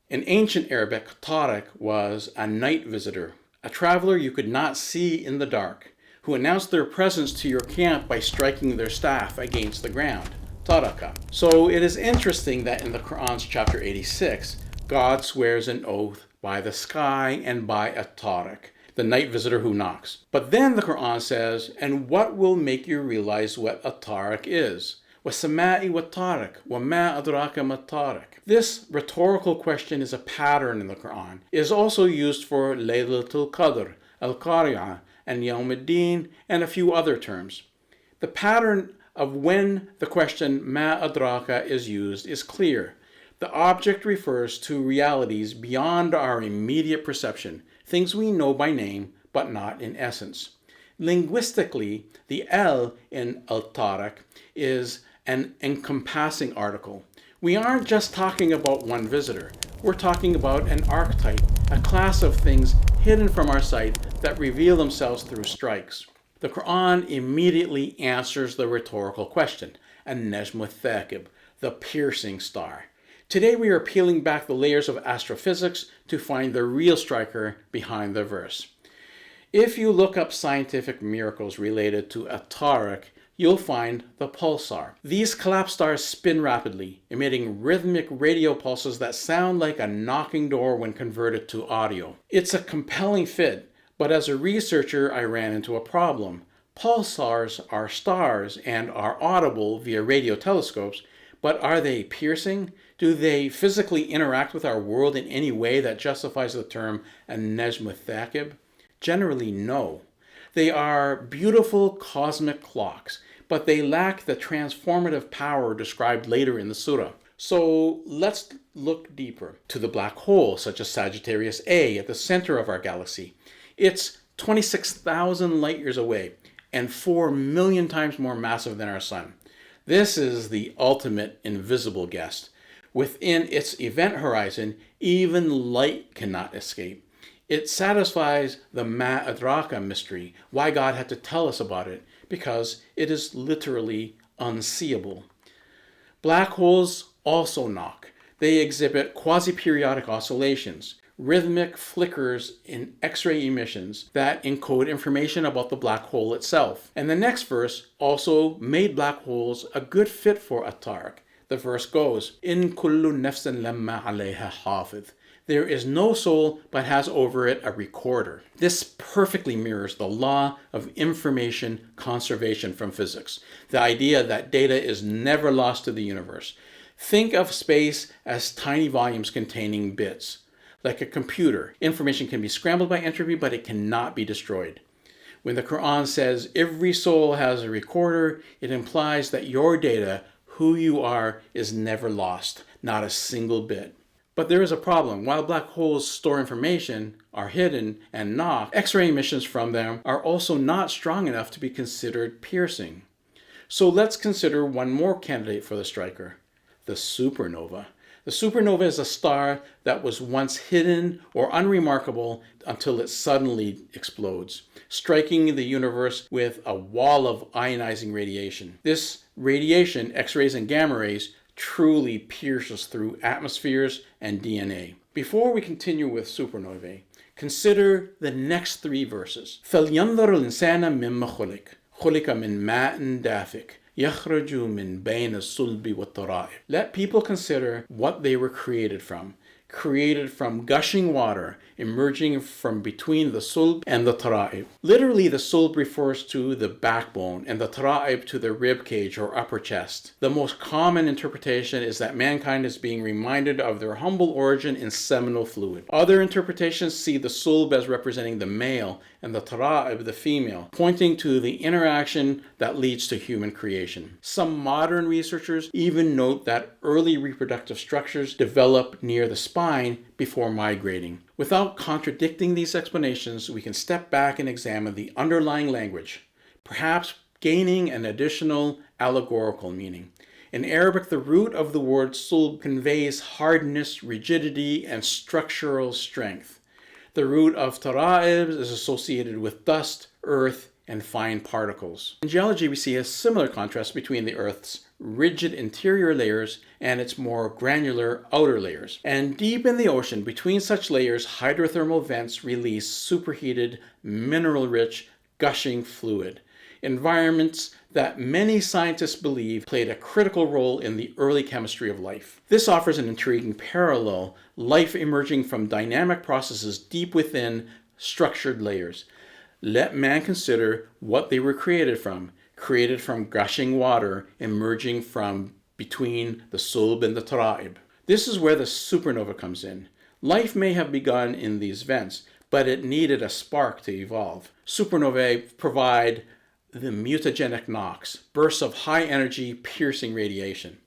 In ancient Arabic, Tariq was a night visitor, a traveler you could not see in the dark, who announced their presence to your camp by striking their staff against the ground. Taraka. So it is interesting that in the Qur'an's chapter 86, God swears an oath by the sky and by At-Tariq, the night visitor who knocks. But then the Qur'an says, and what will make you realize what At-Tariq is? وَالسَّمَاءِ وَالطَّارِقِ وَمَا أَدْرَاكَ مَا الطَّارِقِ. This rhetorical question is a pattern in the Qur'an. It is also used for Laylatul Qadr, Al-Qari'ah, and Yawm ad-Din, and a few other terms. The pattern of when the question Ma Adraka is used is clear. The object refers to realities beyond our immediate perception, things we know by name but not in essence. Linguistically, the El in At-Tariq is an encompassing article. We aren't just talking about one visitor. We're talking about an archetype, a class of things hidden from our sight that reveal themselves through strikes. The Qur'an immediately answers the rhetorical question, An-Najm al-Thaqib, the piercing star. Today we are peeling back the layers of astrophysics to find the real striker behind the verse. If you look up scientific miracles related to At-Tariq, you'll find the pulsar. These collapsed stars spin rapidly, emitting rhythmic radio pulses that sound like a knocking door when converted to audio. It's a compelling fit, but as a researcher, I ran into a problem. Pulsars are stars and are audible via radio telescopes, but are they piercing? Do they physically interact with our world in any way that justifies the term An-Najm al-Thaqib? Generally, no. They are beautiful cosmic clocks, but they lack the transformative power described later in the surah. So let's look deeper to the black hole, such as Sagittarius A at the center of our galaxy. It's 26,000 light years away and 4 million times more massive than our sun. This is the ultimate invisible guest. Within its event horizon, even light cannot escape. It satisfies the Ma Adraka mystery, why God had to tell us about it, because it is literally unseeable. Black holes also knock. They exhibit quasi-periodic oscillations, rhythmic flickers in X-ray emissions that encode information about the black hole itself. And the next verse also made black holes a good fit for At-Tariq. The verse goes, In kullu nafsin lamma alayha hafidh. There is no soul but has over it a recorder. This perfectly mirrors the law of information conservation from physics, the idea that data is never lost to the universe. Think of space as tiny volumes containing bits. Like a computer, information can be scrambled by entropy, but it cannot be destroyed. When the Qur'an says every soul has a recorder, it implies that your data, who you are, is never lost, not a single bit. But there is a problem. While black holes store information, are hidden, and knock, X-ray emissions from them are also not strong enough to be considered piercing. So let's consider one more candidate for the striker, the supernova. The supernova is a star that was once hidden or unremarkable until it suddenly explodes, striking the universe with a wall of ionizing radiation. This radiation, X-rays and gamma rays, truly pierces through atmospheres and DNA. Before we continue with supernovae, consider the next 3 verses. فَلْيَنْظُرُ الْإِنسَانَ مِمَّ خُلِقَ خُلِقَ مِنْ مَاءٍ دَافِقٍ يَخْرُجُ مِنْ بَيْنِ الصُّلْبِ وَالتَّرَائِبِ. Let people consider what they were created from gushing water emerging from between the Sulb and the Tara'ib. Literally, the Sulb refers to the backbone and the Tara'ib to the rib cage or upper chest. The most common interpretation is that mankind is being reminded of their humble origin in seminal fluid. Other interpretations see the Sulb as representing the male and the Tara'ib the female, pointing to the interaction that leads to human creation. Some modern researchers even note that early reproductive structures develop near the spine before migrating. Without contradicting these explanations, we can step back and examine the underlying language, perhaps gaining an additional allegorical meaning. In Arabic, the root of the word sulb conveys hardness, rigidity, and structural strength. The root of tara'ib is associated with dust, earth, and fine particles. In geology, we see a similar contrast between the Earth's rigid interior layers and its more granular outer layers. And deep in the ocean, between such layers, hydrothermal vents release superheated, mineral-rich, gushing fluid. Environments that many scientists believe played a critical role in the early chemistry of life. This offers an intriguing parallel, life emerging from dynamic processes deep within structured layers. Let man consider what they were created from gushing water emerging from between the Sulb and the Tara'ib. This is where the supernova comes in. Life may have begun in these vents, but it needed a spark to evolve. Supernovae provide the mutagenic knocks, bursts of high energy, piercing radiation.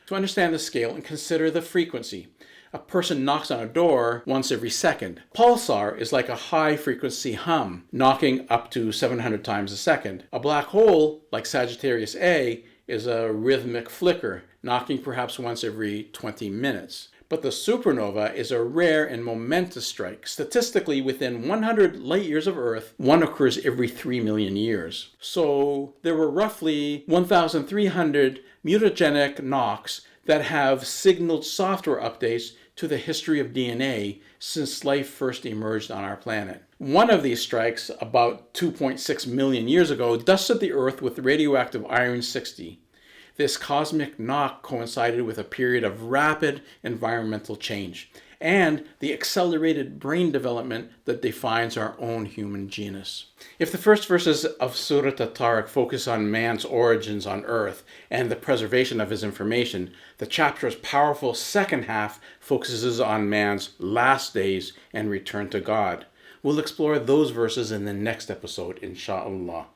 To understand the scale and consider the frequency. A person knocks on a door once every second. Pulsar is like a high-frequency hum, knocking up to 700 times a second. A black hole, like Sagittarius A, is a rhythmic flicker, knocking perhaps once every 20 minutes. But the supernova is a rare and momentous strike. Statistically, within 100 light years of Earth, one occurs every 3 million years. So there were roughly 1,300 mutagenic knocks that have signaled software updates to the history of DNA since life first emerged on our planet. One of these strikes, about 2.6 million years ago, dusted the Earth with radioactive iron-60. This cosmic knock coincided with a period of rapid environmental change and the accelerated brain development that defines our own human genus. If the first verses of Surah At-Tariq focus on man's origins on earth and the preservation of his information, the chapter's powerful second half focuses on man's last days and return to God. We'll explore those verses in the next episode, inshallah.